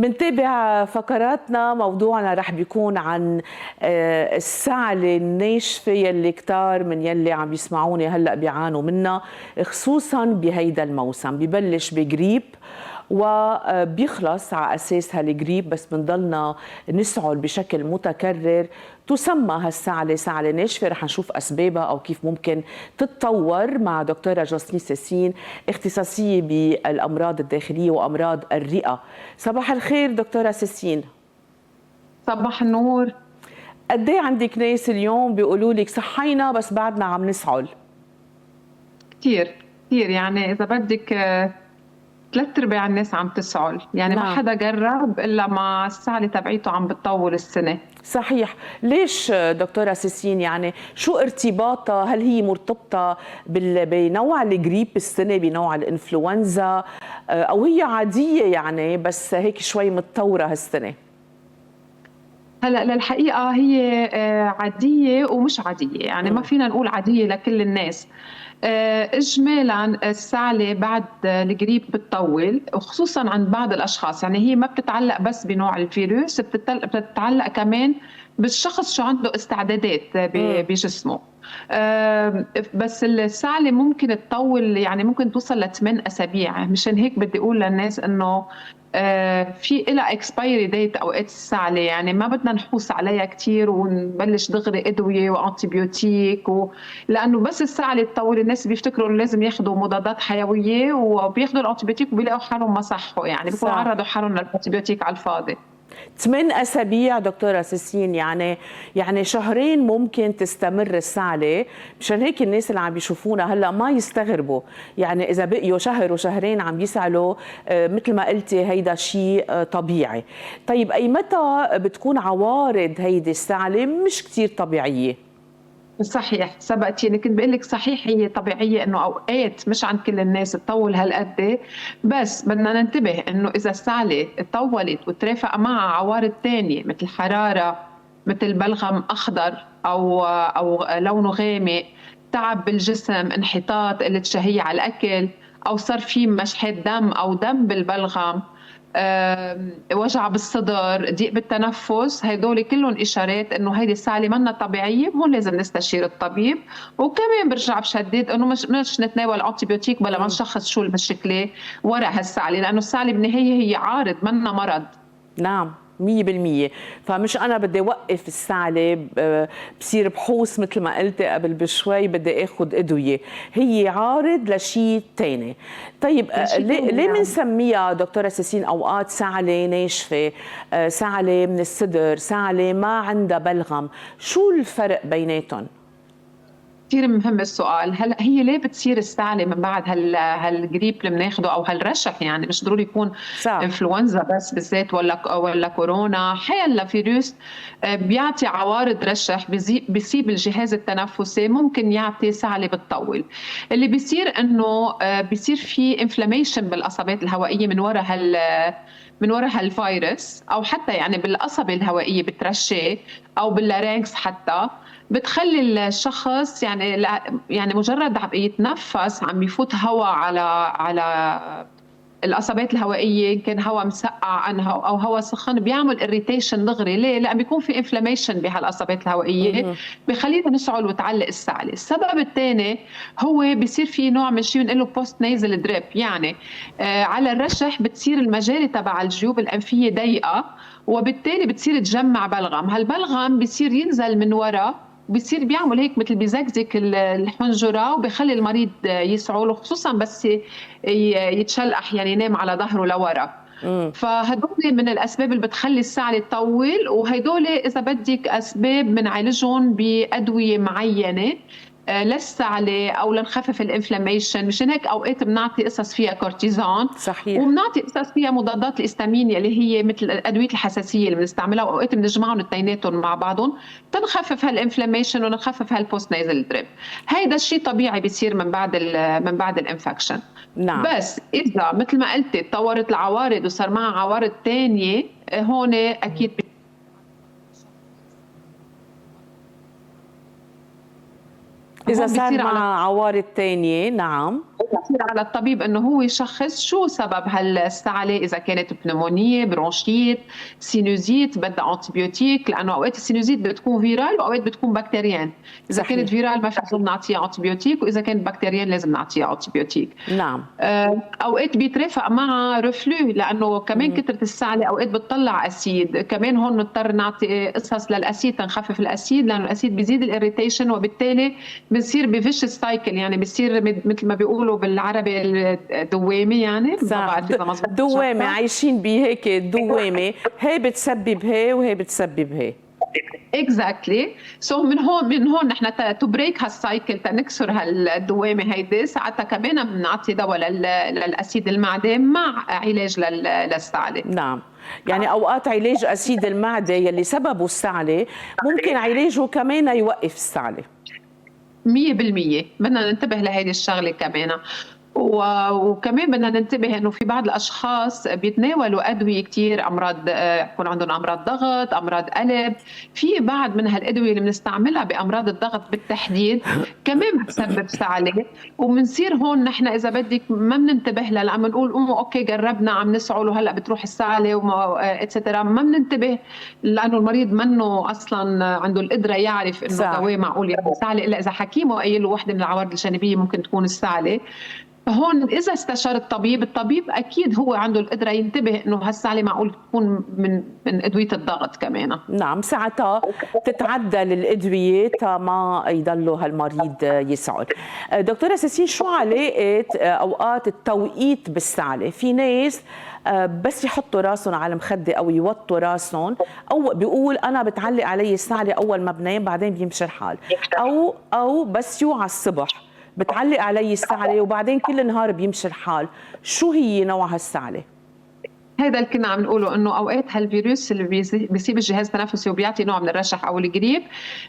بنتابع فقراتنا. موضوعنا رح بيكون عن السعلة الناشفة يلي كتار من يلي عم يسمعوني هلأ بيعانوا منها، خصوصا بهيدا الموسم. ببلش بجريب وبيخلص على أساس هالجريب، بس بنضلنا نسعل بشكل متكرر. تسمى هالسعلة سعلة ناشفة. رح نشوف أسبابها أو كيف ممكن تتطور مع دكتورة جاسمين سيسين، اختصاصية بالأمراض الداخلية وأمراض الرئة. صباح الخير دكتورة سيسين. صباح النور. قد ايه عندك ناس اليوم بيقولوا لك صحينا بس بعدنا عم نسعل؟ كثير كثير، يعني إذا بدك 3/4 الناس عم تسعل، يعني ما نعم. حدا جرب إلا ما السعلة تبعيته عم بتطول السنة. صحيح. ليش دكتورة سيسين؟ يعني شو ارتباطها؟ هل هي مرتبطة بنوع الجريب السنة، بنوع الإنفلونزا، أو هي عادية يعني بس هيك شوي متطورة هالسنة؟ هلا للحقيقة هي عادية ومش عادية، يعني ما فينا نقول عادية لكل الناس. إجمالا السعلة بعد الجريب بتطول، وخصوصا عند بعض الأشخاص. يعني هي ما بتتعلق بس بنوع الفيروس، بتتعلق كمان بالشخص شو عنده استعدادات بجسمه. بس السعلة ممكن تطول، يعني ممكن توصل ل8 أسابيع. مشان هيك بدي أقول للناس إنه في إلها اكسبايري ديت اوقات السعلة، يعني ما بدنا نحوس عليها كثير ونبلش دغري ادويه وانتيبيوتيك لانه بس السعلة تطول الناس بيفتكروا انه لازم ياخذوا مضادات حيويه، وبياخذوا الانتيبيوتيك وبيلاقوا حالهم ما صحوا، يعني بيكونوا صح. عرضوا حالهم للانتيبيوتيك على الفاضي. 8 أسابيع دكتورة سيسين، يعني شهرين ممكن تستمر السعلة. مشان هيك الناس اللي عم بيشوفونا هلا ما يستغربوا، يعني إذا بقيوا شهر وشهرين عم يسعلوا. مثل ما قلتي هيدا شيء طبيعي. طيب أي متى بتكون عوارض هيدي السعلة مش كتير طبيعية؟ صحيح، سبقتيني كنت بقول لك صحيح هي طبيعيه انه اوقات مش عند كل الناس تطول هالقد، بس بدنا ننتبه انه اذا السعله طولت وترافق معها عوارض ثانيه مثل حراره، مثل بلغم اخضر او لونه غامق، تعب بالجسم، انحطاط، قله شهيه على الاكل، او صار في مشحات دم او دم بالبلغم، وجع بالصدر، ضيق بالتنفس، هدول كلهم اشارات انه هيدي السعله منا طبيعيه، مو لازم نستشير الطبيب. وكمان برجع بشدد انه مش نتناول انتيبيوتيك بلا ما نشخص شو المشكله ورا هالسعله، لانه السعله بالنهايه هي عارض منا مرض. نعم 100%. فمش أنا بدي وقف السعلة بصير بحوس مثل ما قلتي قبل بشوي بدي اخذ أدوية، هي عارض لشيء تاني. طيب ليه بنسميها دكتورة سيسين أوقات سعلة ناشفة، سعلة من الصدر، سعلة ما عندها بلغم؟ شو الفرق بيناتهم؟ كثير مهم السؤال. هلا هي ليه بتصير السعله من بعد هالجريب اللي بناخده او هالرشح؟ يعني مش ضروري يكون صح. انفلونزا بس بالذات ولا كورونا، حيلا فيروس بيعطي عوارض رشح، بيصيب الجهاز التنفسي، ممكن يعطي سعله بتطول. اللي بيصير انه بيصير في انفلاميشن بالقصبات الهوائيه من وراء هالفيروس، او حتى يعني بالقصبه الهوائيه بترشح، او باللارynx حتى، بتخلي الشخص يعني مجرد عم يتنفس عم يفوت هواء على القصبات الهوائيه، إن كان هواء مسقع عنها او هواء سخن، بيعمل اريتيشن دغري. ليه؟ لان بيكون في انفلاميشن بهالقصبات الهوائيه، بخلينا نشعل وتعلق السعله. السبب الثاني هو بيصير في نوع من شيء بنقول له بوست نيزل دريب، يعني على الرشح بتصير المجاري تبع الجيوب الانفيه ضيقه، وبالتالي بتصير تجمع بلغم. هالبلغم بيصير ينزل من وراء، بيصير بيعمل هيك مثل بيزكزك الحنجره، وبخلي المريض يسعل، خصوصا بس يتشلح، يعني ينام على ظهره لورا. فهدول من الاسباب اللي بتخلي السعله تطول، وهدول اذا بدك اسباب بنعالجهم بادويه معينه للسعله او لنخفف الانفلاميشن. مشان هيك اوقات بنعطي قصص فيها كورتيزون، صحيح. وبنعطي قصص فيها مضادات الهستامين اللي هي مثل ادويه الحساسيه اللي بنستعملها، واوقات بنجمعهم اثنيناتهم مع بعضهم تنخفف هالانفلاميشن ونخفف هالبوست نيزل دريب. هيدا الشيء طبيعي بيصير من بعد الانفكشن. نعم. بس اذا مثل ما قلتي تطورت العوارض وصار معها عوارض ثانيه، هون اكيد إذا صار مع عوارض تانية. نعم. بصير على الطبيب انه هو يشخص شو سبب هالسعله، اذا كانت بنمونيه، برونشيت، سينوزيت بدها انتيبيوتيك، لانه اوقات السينوزيت بتكون فيرال واوقات بتكون بكتيريان. اذا صحيح. كانت فيرال ما في لازم نعطيها انتيبيوتيك، واذا كانت بكتيريان لازم نعطيها انتيبيوتيك. نعم. اوقات بيترافق معها رفلو، لانه كمان كثره السعله اوقات بتطلع اسيد، كمان هون نضطر نعطي قصص للاسيد تنخفف الاسيد، لانه الاسيد بيزيد الاريتيشن، وبالتالي بنصير بفيش سايكل، يعني بصير مثل ما بيقولوا بالعربي الدوامه، يعني صح، دوامه، عايشين بهيك دوامه، هي بتسبب هي وهي بتسبب هي. اكزاكتلي. سو من هون نحن تو بريك هالسايكل، تنكسر هالدوامه هيدي، ساعتها كمان بنعطي دواء للاسيد المعده مع علاج للسعله. نعم، يعني اوقات علاج اسيد المعده يلي سببه السعله ممكن علاجه كمان يوقف السعله. 100% بدنا ننتبه لهيدي الشغله كمان. وكمان بدنا ننتبه انه في بعض الاشخاص بيتناولوا ادويه كثير، امراض يكون عندهم امراض ضغط، امراض قلب. في بعض من هالادويه اللي بنستعملها بامراض الضغط بالتحديد كمان بتسبب سعله، وبنصير هون نحن اذا بدك ما بننتبه لها، لما بنقول اوكي جربنا عم نسعل وهلا بتروح السعله وما اتسترا، ما بننتبه لانه المريض منه اصلا عنده القدره يعرف انه دواء معقول يعمل سعله، الا اذا حكيمه قايل له وحده من العوارض الجانبيه ممكن تكون السعله. هون إذا استشار الطبيب أكيد هو عنده القدرة ينتبه إنه هالسعلة معقول تكون من أدوية الضغط كمان. نعم، ساعتها تتعدل الأدوية ما يضلوا هالمريض يسعل. دكتورة سيسين، شو علاقة أوقات التوقيت بالسعلة؟ في ناس بس يحطوا راسهم على مخدة أو يوطوا راسهم، أو بيقول أنا بتعلق علي السعلة أول ما بنام بعدين بيمشي الحال، أو بس يوعى الصبح بتعلق علي السعلة وبعدين كل النهار بيمشي الحال. شو هي نوع هالسعلة؟ هذا اللي كنا عم نقوله، انه اوقات هالفيروس اللي بيصيب الجهاز التنفسي وبيعطي نوع من الرشح او الجريب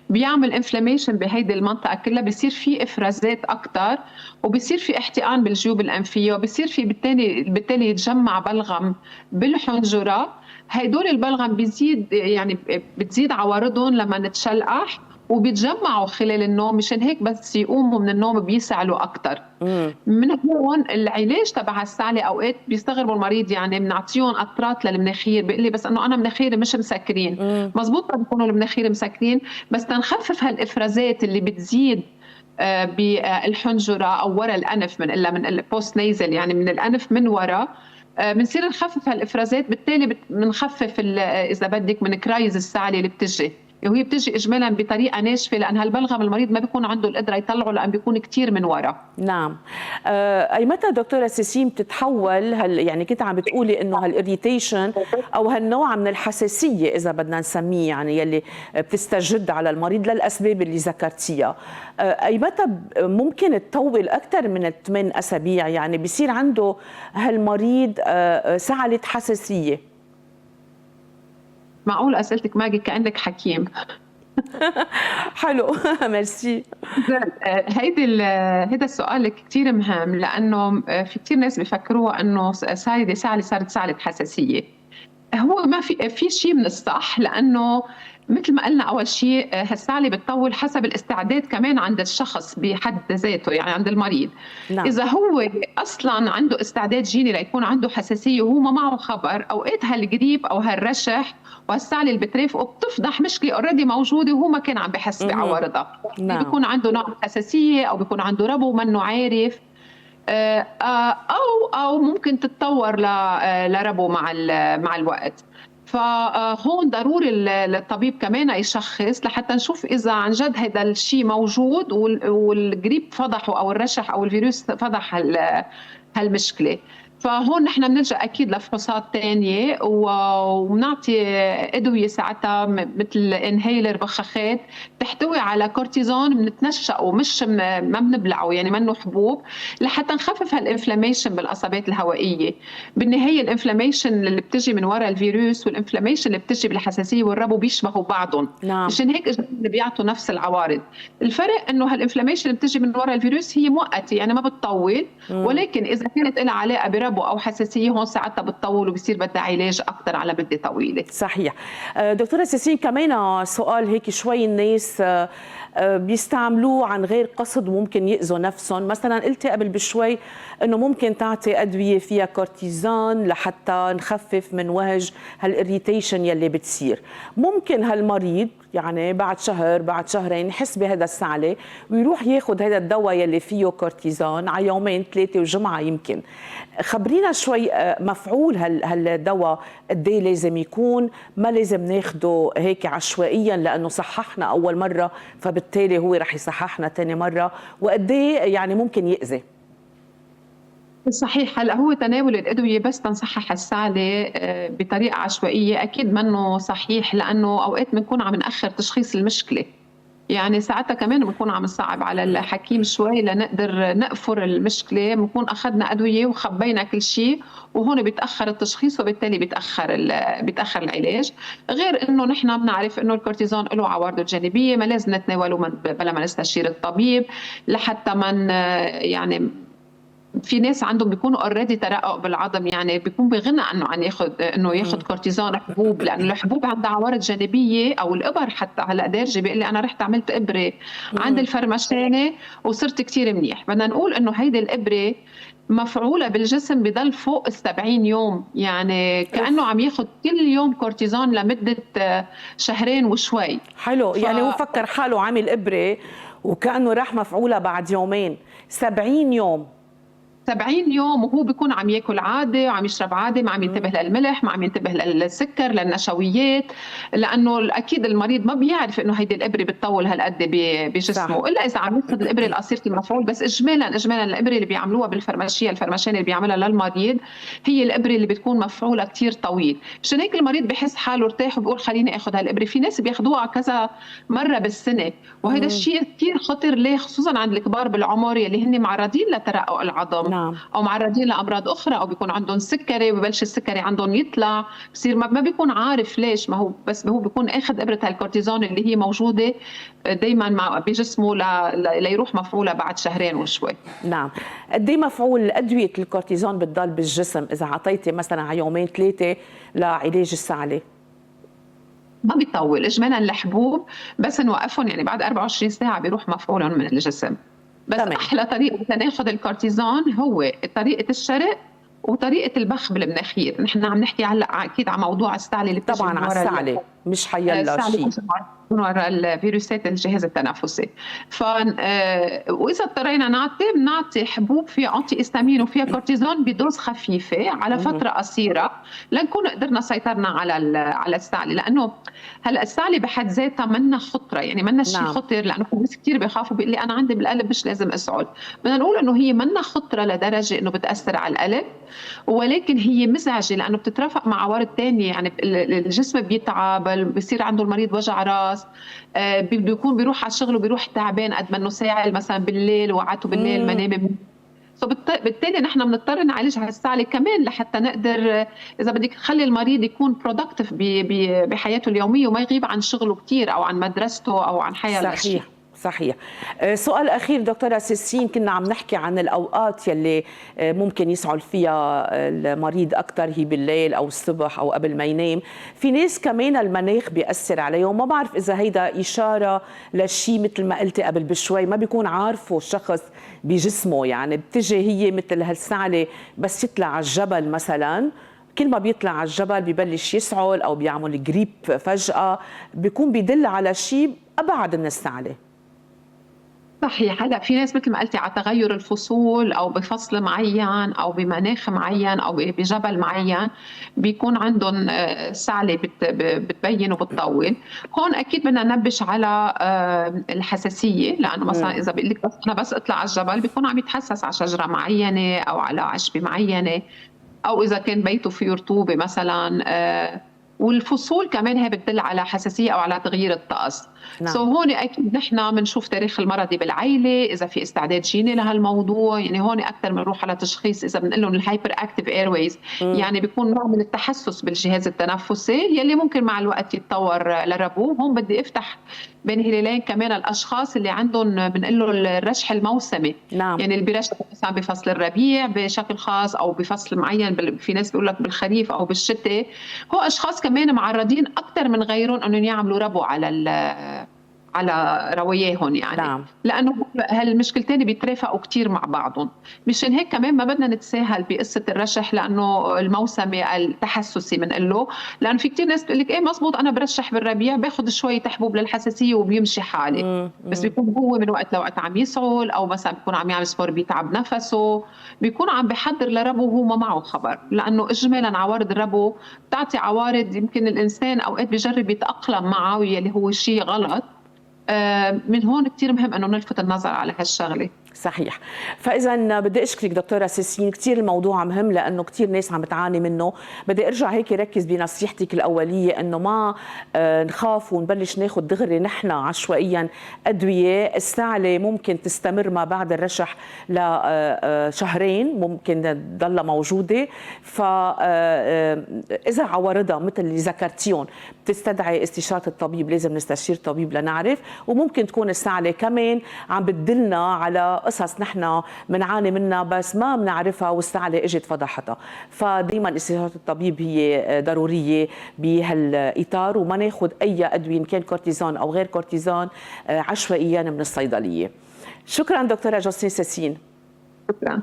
بيعمل انفلاميشن بهيدي المنطقه كلها، بيصير في افرازات اكثر، وبيصير في احتقان بالجيوب الانفيه، وبيصير في بالتالي يتجمع بلغم بالحنجره. هدول البلغم بتزيد عوارضهم لما نتشلقح، وبيتجمعوا خلال النوم، مشان هيك بس يقوموا من النوم بيسعلوا اكثر. من هون العلاج تبع السعله اوقات بيستغربوا المريض، يعني بنعطيهم قطرات للمناخير، بيقول لي بس انه انا مناخيري مش مسكرين. مزبوط بيكونوا المناخير مسكرين، بس تنخفف هالافرازات اللي بتزيد بالحنجره او ورا الانف، من البوست نيزل، يعني من الانف من ورا، بنصير نخفف هالافرازات، بالتالي بنخفف اذا بدك من كرايز السعله اللي بتجي، وهي بتجي اجمالا بطريقه ناشفه، لان هالبلغم المريض ما بيكون عنده القدره يطلعه لان بيكون كثير من ورا. نعم. اي متى دكتوره سيسين بتتحول يعني كنت عم بتقولي انه هالاريتيشن او هالنوع من الحساسيه اذا بدنا نسميه، يعني يلي بتستجد على المريض للاسباب اللي ذكرتيها، اي متى ممكن تطول اكثر من 8 اسابيع، يعني بيصير عنده هالمريض سعله حساسيه؟ معقول اسئلتك ماجي كانك حكيم. حلو. ميرسي. هيدا السؤال كثير مهم، لانه في كثير ناس بيفكروها انه سعله صارت سعله حساسيه. هو ما في شيء من الصح، لانه مثل ما قلنا اول شيء هالسعله بتطول حسب الاستعداد كمان عند الشخص بحد ذاته، يعني عند المريض. نعم. اذا هو اصلا عنده استعداد جيني ليكون عنده حساسيه وهو ما معه خبر، اوقات هالجريب او هالرشح وهالسعله اللي بترافقه بتفضح مشكله اوريدي موجوده وهو ما كان عم بحس بعوارضها. نعم. بيكون عنده نوع من الحساسيه او بيكون عنده ربو منه عارف، او ممكن تتطور لربو مع الوقت. فهون ضروري الطبيب كمان يشخص لحتى نشوف اذا عن جد هذا الشيء موجود والجريب فضحه او الرشح او الفيروس فضح هالمشكله. فهون نحن بنلجا اكيد لفحوصات ثانيه، وبنعطي ادويه ساعتها مثل انهيلر، بخاخات تحتوي على كورتيزون، بنتنشأه مش ما بنبلعه، يعني منه حبوب، لحتى نخفف هالانفلاميشن بالقصبات الهوائيه. بالنهايه الانفلاميشن اللي بتجي من وراء الفيروس والانفلاميشن اللي بتجي بالحساسيه والربو بيشبهوا بعضهم. نعم. مشان هيك اللي بيعطوا نفس العوارض. الفرق انه هالانفلاميشن اللي بتجي من وراء الفيروس هي مؤقته، يعني ما بتطول، ولكن اذا كانت لها علاقه بربو جنبه او حساسيه، هون ساعتها بتطول وبصير بدها علاج اكثر على مده طويله. صحيح. دكتورة سيسين، كمان سؤال هيك شوي، الناس بيستعملوه عن غير قصد وممكن يأذوا نفسهم. مثلا قلتي قبل بشوي انه ممكن تعطي ادويه فيها كورتيزون لحتى نخفف من وهج هالاريتيشن يلي بتصير. ممكن هالمريض يعني بعد شهر بعد شهرين يحس بهذا السعلة ويروح ياخذ هذا الدواء يلي فيه كورتيزون على يومين ثلاثة وجمعة يمكن. خبرينا شوي مفعول هالدواء قد ايه لازم يكون؟ ما لازم ناخده هيك عشوائيا لانه صححنا اول مرة فبالتالي هو رح يصححنا ثاني مرة، وقد ايه يعني ممكن يأذي؟ صحيح. هلا هو تناول الادويه بس تنصحح السعله بطريقه عشوائيه اكيد منه صحيح، لانه اوقات بنكون عم ناخر تشخيص المشكله. يعني ساعتها كمان بنكون عم نصعب على الحكيم شوي لنقدر نقفر المشكله، بنكون اخذنا ادويه وخبينا كل شيء، وهون بيتاخر التشخيص وبالتالي بيتاخر العلاج. غير انه نحن بنعرف انه الكورتيزون له عوارضه الجانبيه، ما لازم نتناوله بلا ما نستشير الطبيب لحتى من يعني في ناس عندهم بيكونوا اوريدي ترقق بالعظم، يعني بيكون بغنى انه ياخذ كورتيزون حبوب، لانه الحبوب عندها عوارض جانبيه، او الابر حتى. هلا دارجي بيقول لي انا رحت عملت ابره عند الفرمشانه وصرت كثير منيح. بدنا نقول انه هيدي الابره مفعوله بالجسم بضل فوق ال70 يوم، يعني كانه عم ياخذ كل يوم كورتيزون لمده شهرين وشوي. حلو. يعني هو فكر حاله عامل ابره وكانه راح مفعوله بعد يومين. 70 يوم 70 يوم وهو بيكون عم ياكل عادي وعم يشرب عادي، ما عم ينتبه للملح، ما عم ينتبه للسكر، للنشويات، لانه اكيد المريض ما بيعرف انه هيدي الابره بتطول هالقد بجسمه، الا اذا عم ياخذ الابره القصيره المفعول. بس اجمالا الابره اللي بيعملوها بالفرماشيه، الفرماشين اللي بيعملها للمريض، هي الابره اللي بتكون مفعولها كثير طويل. مشان هيك المريض بحس حاله ارتاح وبيقول خليني اخذ هالابره. في ناس بياخذوها كذا مره بالسنه، وهذا الشيء كثير خطر. ليه؟ خصوصا عند الكبار بالعمر يلي هن معرضين لترقق العظم. نعم. او معرضين لامراض اخرى، او بيكون عندهم سكري وببلش السكري عندهم يطلع، بصير ما بيكون عارف ليش. ما هو بس هو بيكون اخذ ابره الكورتيزون اللي هي موجوده دائما بجسمه ليروح مفعوله بعد شهرين وشوي. نعم. قد ايه مفعول ادويه الكورتيزون بتضل بالجسم اذا اعطيتي مثلا على يومين ثلاثه لعلاج السعله؟ ما بيطول اجمالا الحبوب، بس نوقفهم يعني بعد 24 ساعه بيروح مفعولهم من الجسم. بس تمام. احلى طريقه لناخذ الكورتيزون هو طريقه الشرق وطريقه البخ بالمناخير. نحن عم نحكي هلا اكيد على موضوع السعله اللي بتجي طبعا على السعله، مش حيلا شيء من وراء الفيروسات الجهاز التنفسي. واذا اضطرينا بنعطي حبوب فيها انتي استامين وفيها كورتيزون بدوز خفيفه على فتره قصيره لنكون قدرنا سيطرنا على السعله. لانه هلا السعله بحد ذاتها منا خطره، يعني منا شيء خطر، لانه في ناس كثير بخافوا بيقول لي انا عندي بالقلب مش لازم اسعل. بدنا نقول انه هي منا خطره لدرجه انه بتاثر على القلب، ولكن هي مزعجه لانه بتترافق مع عوارض ثانيه. يعني الجسم بيتعب، بصير عنده المريض وجع راس، بيكون بيروح على الشغل وبيروح تعبان قد ما انه ساعل مثلا بالليل وقعته بالليل ما نام. فبالتالي نحن بنضطر نعالج على السعله كمان لحتى نقدر اذا بدك نخلي المريض يكون برودكتيف بحياته اليوميه وما يغيب عن شغله كثير او عن مدرسته او عن حياته. صحيح صحيح. سؤال أخير دكتورة سيسين، كنا عم نحكي عن الأوقات يلي ممكن يسعل فيها المريض أكثر، هي بالليل أو الصبح أو قبل ما ينام. في ناس كمان المناخ بيأثر عليهم، ما بعرف إذا هيدا إشارة لشيء مثل ما قلتي قبل بشوي ما بيكون عارفه الشخص بجسمه. يعني بتجي هي مثل هالسعلة بس يطلع على الجبل مثلا، كل ما بيطلع على الجبل بيبلش يسعل أو بيعمل جريب فجأة، بيكون بيدل على شيء أبعد من السعلة. صحيح. هلا في ناس مثل ما قلتي على تغير الفصول او بفصل معين او بمناخ معين او بجبل معين بيكون عندهم سعله بتبين وبتطول. هون اكيد بدنا ننبش على الحساسيه، لانه مثلا اذا بقول لك بس انا بس اطلع على الجبل بيكون عم يتحسس على شجره معينه او على عشبه معينه، او اذا كان بيته فيه رطوبه مثلا. والفصول كمان هي بتدل على حساسيه او على تغيير الطقس. نعم. هون اكيد نحن بنشوف تاريخ المرضي بالعائله، اذا في استعداد جيني لهالموضوع. يعني هون اكثر بنروح على تشخيص اذا بنقول لهم الهايبر اكتيف ايرويز، يعني بيكون نوع من التحسس بالجهاز التنفسي يلي ممكن مع الوقت يتطور لربو. هون بدي افتح بين هلالين كمان الاشخاص اللي عندهم بنقول له الرشح الموسمي. نعم. يعني اللي بيرشح مثلا بفصل الربيع بشكل خاص او بفصل معين، في ناس بيقول لك بالخريف او بالشتاء، هو اشخاص كمان معرضين اكثر من غيرهم انهم يعملوا ربو على رواياهم يعني. نعم. لانه هالمشكلتين بيترافقوا كثير مع بعضهم. مشان هيك كمان ما بدنا نتساهل بقصه الرشح، لانه الموسمي التحسسي بنقول له، لانه في كثير ناس بتقول لك ايه مزبوط انا برشح بالربيع باخذ شويه حبوب للحساسيه وبيمشي حالي. بس بيكون هو من وقت لوقت عم يسعل، او مثلا بيكون عم يعمل سبور بيتعب نفسه، بيكون عم بحضر لربو وهو ما معه خبر. لانه اجمالا عوارض الربو بتعطي عوارض يمكن الانسان اوقات بيجرب يتاقلم معه، واللي هو شيء غلط. من هون كثير مهم انه نلفت النظر على هالشغله. صحيح. فاذا بدي اشكرك دكتوره سيسين، كثير الموضوع مهم لانه كثير ناس عم بتعاني منه. بدي ارجع هيك ركز بنصيحتك الاوليه انه ما نخاف ونبلش ناخذ دغري نحن عشوائيا ادويه. السعله ممكن تستمر ما بعد الرشح لشهرين، ممكن تضلها موجوده. فاذا عوارضها مثل اللي ذكرتيهم بتستدعي استشاره الطبيب، لازم نستشير طبيب لنعرف. وممكن تكون السعله كمان عم بتدلنا على قصص نحن بنعاني منها بس ما بنعرفها والسعله اجت فضحتها. فدائما استشاره الطبيب هي ضروريه بهالاطار، وما ناخذ اي ادويه ان كان كورتيزون او غير كورتيزون عشوائيا من الصيدليه. شكرا دكتوره جوسلين سيسين. شكرا.